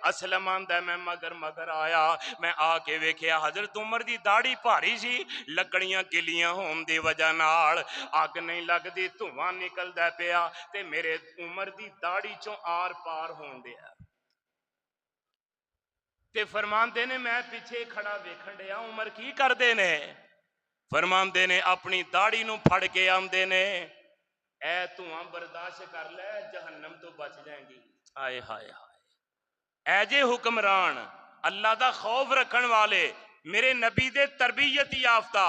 اسلم آندا میں مگر آیا میں آ کے ویکھیا حضرت عمر دی داڑھی بھاری سی لکڑیاں گلیاں ہون دی وجہ نال اگ نہیں لگدی دھواں نکلدا پیا تے میرے عمر دی داڑھی چوں آر پار ہون دیا تے فرماندے نے میں پیچھے کھڑا ویکھن ڈیا عمر کی کردے نے فرماندے نے اپنی داڑھی نو پھڑ کے آندے نے اے تواں برداشت کر لے جہنم تو بچ جائیں گی ہائے ہائے ہائے اے جے حکمران اللہ دا خوف رکھن والے میرے نبی دے تربیت یافتہ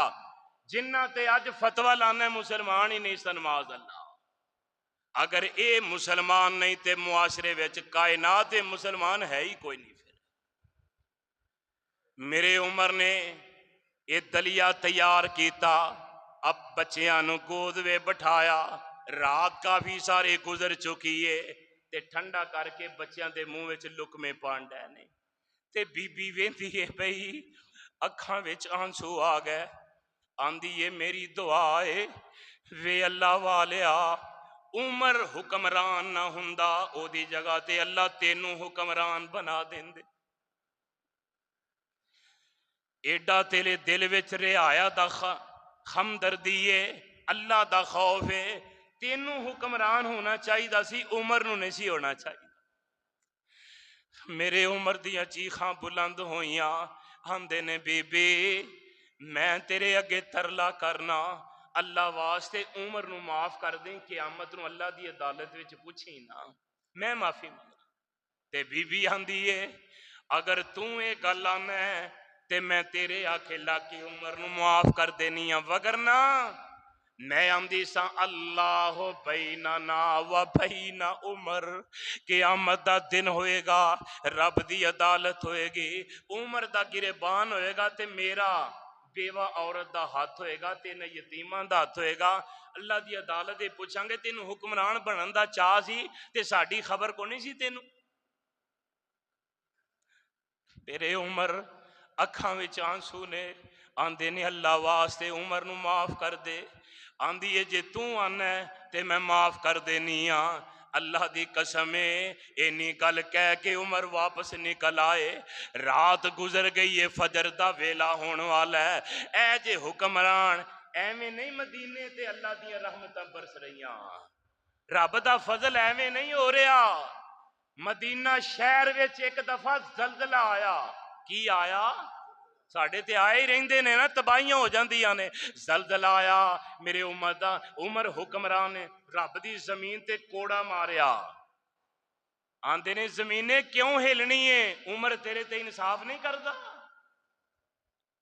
جنہ تے اج فتوی لانے مسلمان ہی نہیں سن معاذ اللہ اگر اے مسلمان نہیں تے معاشرے وچ کائنات مسلمان ہے ہی کوئی نہیں میرے عمر نے یہ دلیا تیار کیتا اب بچیاں نو گود وے بٹھایا رات کافی سارے گزر چکی ہے تے ٹھنڈا کر کے بچیاں دے منہ وچ لقمے پان ڈے نے تے بی بی ویندی ہے بھئی اکھاں وچ آنسو آ گئے آندی ہے میری دعا ہے وے اللہ والیا عمر حکمران نہ ہوندا او دی جگہ تے اللہ تینوں حکمران بنا دیندے ایڈا تیرے دل وچ رعایا دا ہمدردی ہے اللہ دا خوف ہے تینوں حکمران ہونا چاہیے سی عمر نو نہیں سی ہونا چاہیے میرے عمر دیاں چیخاں بلند ہوئیاں آندے نے بی بی میں تیرے اگے ترلا کرنا اللہ واسطے عمر نو معاف کر دیں قیامت نو اللہ دی عدالت وچ پوچھی نا میں معافی مانگا تے بی بی آندی ہے اگر تو اے گل آنا ہے تے میں تیرے آکھے لاکے عمر نو معاف کر دینی ہاں وگرنا میں آمدی سا اللہ بیننا و بین عمر قیامت دا دن ہوئے گا رب دی عدالت ہوئے گی عمر دا گریبان ہوئے گا تے میرا بیوہ عورت دا ہاتھ ہوئے گا تے نہ یتیمان دا ہاتھ ہوئے گا اللہ دی عدالت دے پوچھاں گے تینوں حکمران بنن دا چاہ سی تے ساڈی خبر کو نہیں سی تینوں میرے عمر اکھاں وچ آنسو نے آندے نے اللہ واسطے عمر نو معاف کر دے آندی ہے جے تو آنا ہے تے میں معاف کر دینی ہاں اللہ دی قسم اینی گل کہہ کے عمر واپس نکل آئے رات گزر گئی ہے فجر دا ویلا ہون والا ہے اے جے حکمران ایویں نہیں مدینے تے اللہ دی رحمتاں برس رہیاں رب دا فضل ایویں نہیں ہو رہا مدینہ شہر وچ ایک دفعہ زلزلہ آیا کی آیا ساڑھے تے آئے ہی رہندے نے نا تباہیاں ہو جاندیاں نے زلزلہ آیا میرے عمر حکمران نے رب دی زمین تے کوڑا ماریا آندے نے زمینے کیوں ہلنی ہے عمر تیرے تے انصاف نہیں کردا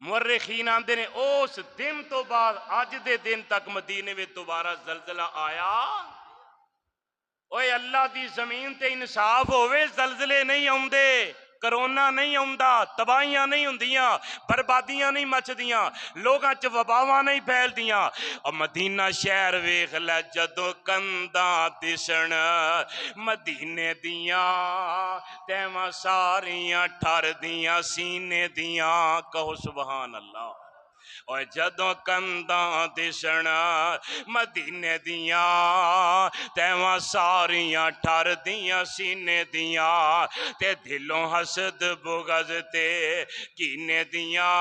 مورخین آندے نے اس دن تو بعد اج دے دن تک مدینے میں دوبارہ زلزلہ آیا اوے اللہ دی زمین تے انصاف ہوئے زلزلے نہیں آندے کرونا نہیں آندا تباہیاں نہیں ہوندیاں بربادیاں نہیں مچدیاں لوگاں چ وباواں نہیں پھیل دیاں اور مدینہ شہر ویکھ لے جدوں کنداں دسن مدینے دیاں تیواں ساریاں ٹھر دیاں سینے دیاں کہو سبحان اللہ اور جدوں کنداں دسن مدینے دیاں تیواں ساریاں ٹھر دیاں سینے دیاں تے دلوں حسد بغض تے کینے دیاں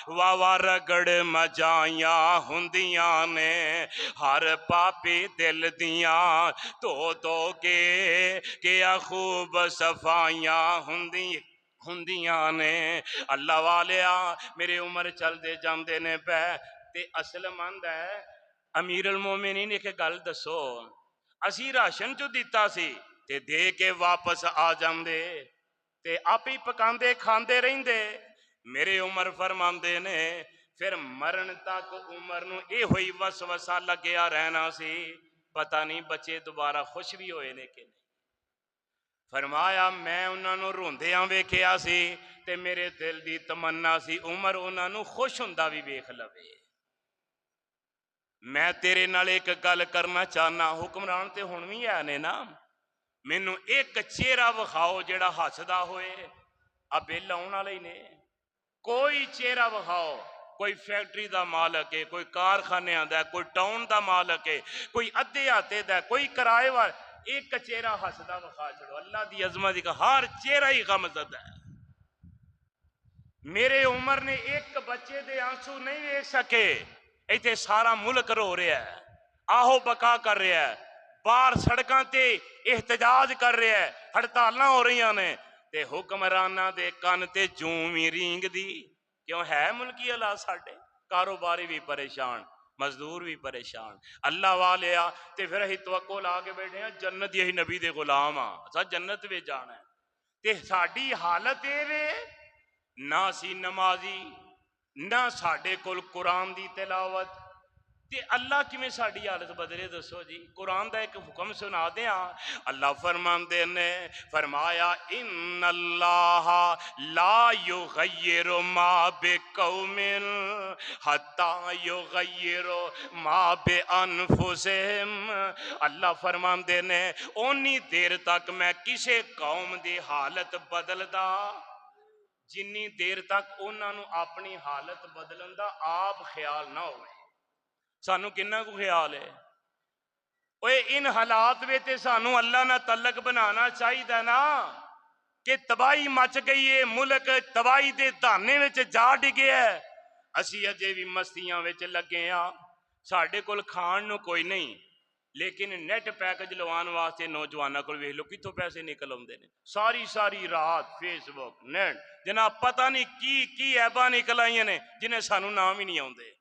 واوا رگڑ مجائیاں ہوندیاں نے ہر پاپی دل دیاں تو کے کیا خوب صفائیاں ہوندیاں نے اللہ والیا میرے عمر چل دے جاندے نے پہ تے اصل مند ہے امیر المومنین ایک گل دسو اسی راشن جو دیتا سی تے دے کے واپس آ جاندے تے آپ ہی پکاندے کھاندے رہندے میرے عمر فرماندے نے پھر مرن تک عمر نو اے ہوئی وسوسہ لگیا رہنا سی پتہ نہیں بچے دوبارہ خوش بھی ہوئے نے کہ نہیں فرمایا میں انہاں نو روندیاں ویکھیا سی تے میرے دل دی تمنا سی عمر انہاں نو خوش ہوندا بھی ویکھ لوے میں تیرے نال ایک گل کرنا چاہنا حکمران تے ہن وی ہے نے نا مینوں ایک چہرہ وکھاؤ جیڑا ہسدا ہوئے ابے لاؤن والے ہی نے کوئی چہرہ وکھاؤ کوئی فیکٹری دا مالک ہے کوئی کارخانے دا ہے کوئی ٹاؤن دا مالک ہے کوئی ادھے ہاتے دا ہے کوئی کرائے والا ایک چہرہ ہسدا وکھا چھڑو اللہ دی عظمت کا ہر چہرہ ہی غمزدہ ہے میرے عمر نے ایک بچے دے آنسو نہیں دیکھ سکے ایتھے سارا ملک رو رہا ہے آہو بکا کر رہا ہے باہر سڑکاں تے احتجاج کر رہا ہے ہڑتالاں ہو رہی نے تے حکمرانہ دے کان تے جومی رینگ دی کیوں ہے ملکی اللہ ساڑھے کاروباری بھی پریشان مزدور بھی پریشان اللہ والیا تے پھر ہی توقع لا کے بیٹھے ہیں جنت یہی نبی دے غلام ہاں جنت وے جانا ہے تے ساڑھی حالت اے وے نہ سی نمازی نہ ساڑھے کل قرآن دی تلاوت تے اللہ کی میں ساڑھی حالت بدلے دسو جی قرآن دا ایک حکم سنا دیا اللہ فرماندے نے فرمایا ان اللہ لا یغیر ما بقوم حتی یغیر ما بانفسہم اللہ فرماندے نے اونی دیر تک میں کسے قوم دی حالت بدلدا جنی دیر تک انہاں نو اپنی حالت بدلن دا آپ خیال نہ ہوئے سانو کنہ کو خیال ہے اوے ان حالات میں تے سانو اللہ نہ تعلق بنانا چاہیے نا کہ تباہی مچ گئی ہے ملک تباہی دے دانے وچ جا ڈگے ہے اسی اجے بھی مستیاں وچ لگے ہاں ساڈے کول کھان نو کوئی نہیں لیکن نیٹ پیکج لوان واسطے نوجوانوں کو ویکھ لو کتوں پیسے نکل آتے ہیں ساری رات فیس بک نیٹ جناب پتہ نہیں کی ایباں نکل آئی نے جنہیں سانو نام ہی نہیں آتے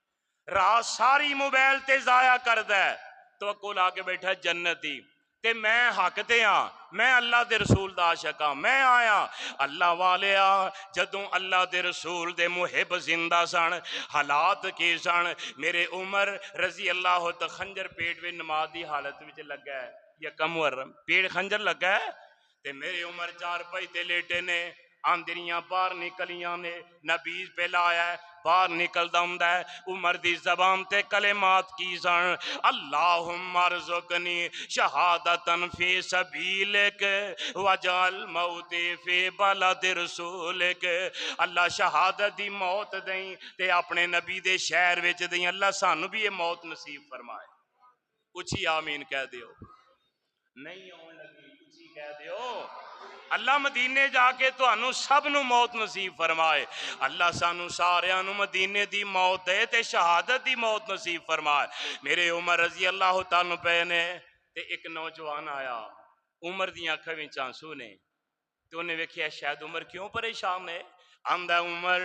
رات ساری موبائل تے ضائع کردا ہے توقع لا کے بیٹھا جنتی تے میں حق تے ہاں میں اللہ دے رسول دا عاشق ہاں میں آیا اللہ والیا جدوں اللہ دے رسول دے محب زندہ سن حالات کی سن میرے عمر رضی اللہ تو خنجر پیٹ میں نماز دی حالت وچ لگا ہے یا کم ورم پیٹ خنجر لگا ہے تے میرے عمر چار پائی تے لیٹے نے آندریاں باہر نکلیاں نے نبیز پہ لایا ہے باہر نکل دمدا ہے عمر دی زبان تے کلمات کی سن اللہم ارزقنی شہادتن فی سبیلک وجعل موتی فی بلد رسولک اللہ شہادت دی موت دیں تے اپنے نبی دے شہر وچ دیں اللہ سانو بھی یہ موت نصیب فرمائے اچھی آمین کہہ دیو نہیں آن لگی اچھی کہہ دیو اللہ مدینے جا کے تو انو سب نو موت نصیب فرمائے اللہ سانو سارے انو مدینے دی موت دے تے شہادت دی موت نصیب فرمائے میرے عمر رضی اللہ تعالیٰ پہنے تے ایک نوجوان آیا عمر دی آنکھیں میں آنسو نے تو انہیں ویکھیا شاید عمر کیوں پریشان ہے آمدہ عمر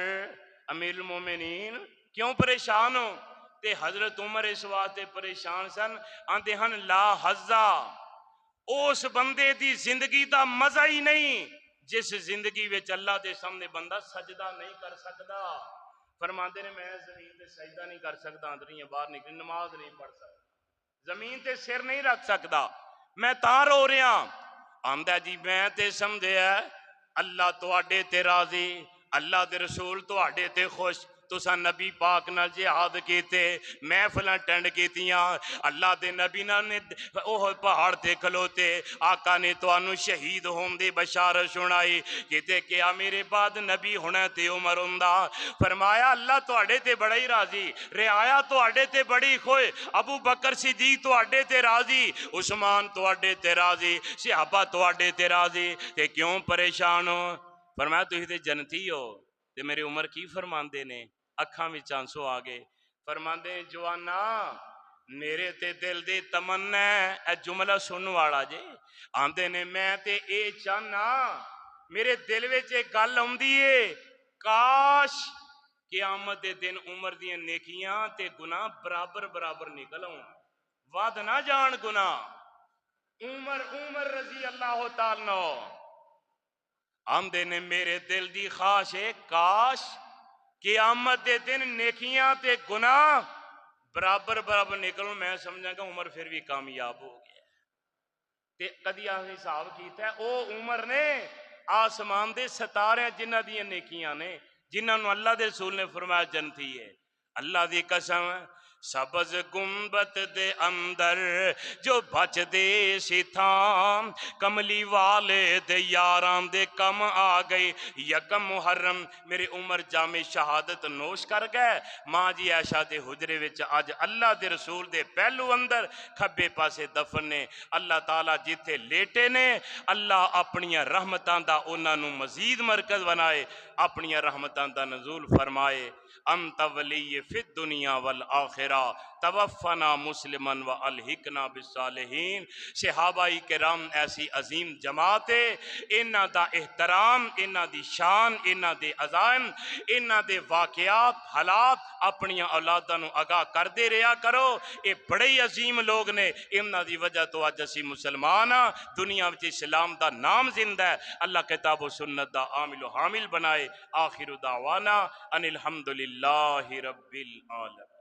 امیر المومنین کیوں پریشان ہو تے حضرت عمر اس واسطے پریشان سن آندے ہن لا حضا اس بندے دی زندگی دا مزہ ہی نہیں جس زندگی وچ اللہ دے سامنے بندہ سجدہ نہیں کر سکتا فرماندے نے میں زمین تے سجدہ نہیں کر سکتا اندریاں باہر نکل نماز نہیں پڑھ سکتا زمین تے سر نہیں رکھ سکتا میں تاں رو رہا آمدہ جی میں تے سمجھے ہے اللہ تواڈے تے راضی اللہ دے رسول تواڈے تے خوش تساں نبی پاک نال جہاد کیتے محفلاں ٹنڈ کیتیاں اللہ دے نبی نے اوہ پہاڑ تے کھلوتے آقا نے توانو شہید ہون دی بشارت سنائی کہتے کہ میرے بعد نبی ہونا تے عمر ہوندا فرمایا اللہ تواڈے تے بڑا ہی راضی رعایا تواڈے تے بڑی خوش ابو بکر صدیق تواڈے تے راضی عثمان تواڈے تے راضی صحابہ تواڈے تے راضی تے کیوں پریشان ہو فرمایا تسی تے جنتی ہو تے میرے عمر کی فرماندے نے اکھاں وچ آنسو آ گئے فرماندے نے جوانا میرے تے دل دی تمنا ہے اے جملہ سنن والا جے آندے نے میں تے اے چاہنا میرے دل وچ ایک گل آندی ہے کاش قیامت دے دن عمر دی نیکیاں تے گناہ برابر برابر نکل آؤں ود نہ جان گناہ عمر رضی اللہ تعالی عنہ آندے نے میرے دل دی خواہش ہے کاش قیامت دے دن نیکیاں تے گناہ برابر برابر نکلوں میں سمجھا گا عمر پھر بھی کامیاب ہو گیا تے کدی حساب کیتا ہے او عمر نے آسمان دے ستارے جنہ دی نیکیاں نے جنہاں نو اللہ دے رسول نے فرمایا جنتی ہے اللہ دی قسم سبز گنبد دے اندر جو بچ دے سی تھا کملی والے دے یاران دے کم آ گئی یکم محرم میرے عمر جامع شہادت نوش کر گئے ماں جی عائشہ دے حجرے وچ آج اللہ دے رسول دے پہلو اندر کھبے پاسے دفن نے اللہ تعالیٰ جتھے لیٹے نے اللہ اپنی رحمتاں دا انہاں نو مزید مرکز بنائے اپنی رحمتاں دا نزول فرمائے انت ولی فی الدنیا والآخرہ توفنا مسلمن و الحقنا بالصالحین صحابہ کرام ایسی عظیم جماعت ہے انہاں دا احترام انہاں دی شان انہاں دے عزائم انہاں دے واقعات حالات اپنی اولاداں نو آگاہ کر دے رہا کرو اے بڑے ہی عظیم لوگ نے انہاں دی وجہ تو اج اسی مسلمان ہاں دنیا وچ اسلام دا نام زندہ ہے اللہ کتاب و سنت دا عامل و حامل بنائے آخر دعوانا ان الحمدللہ رب العالمین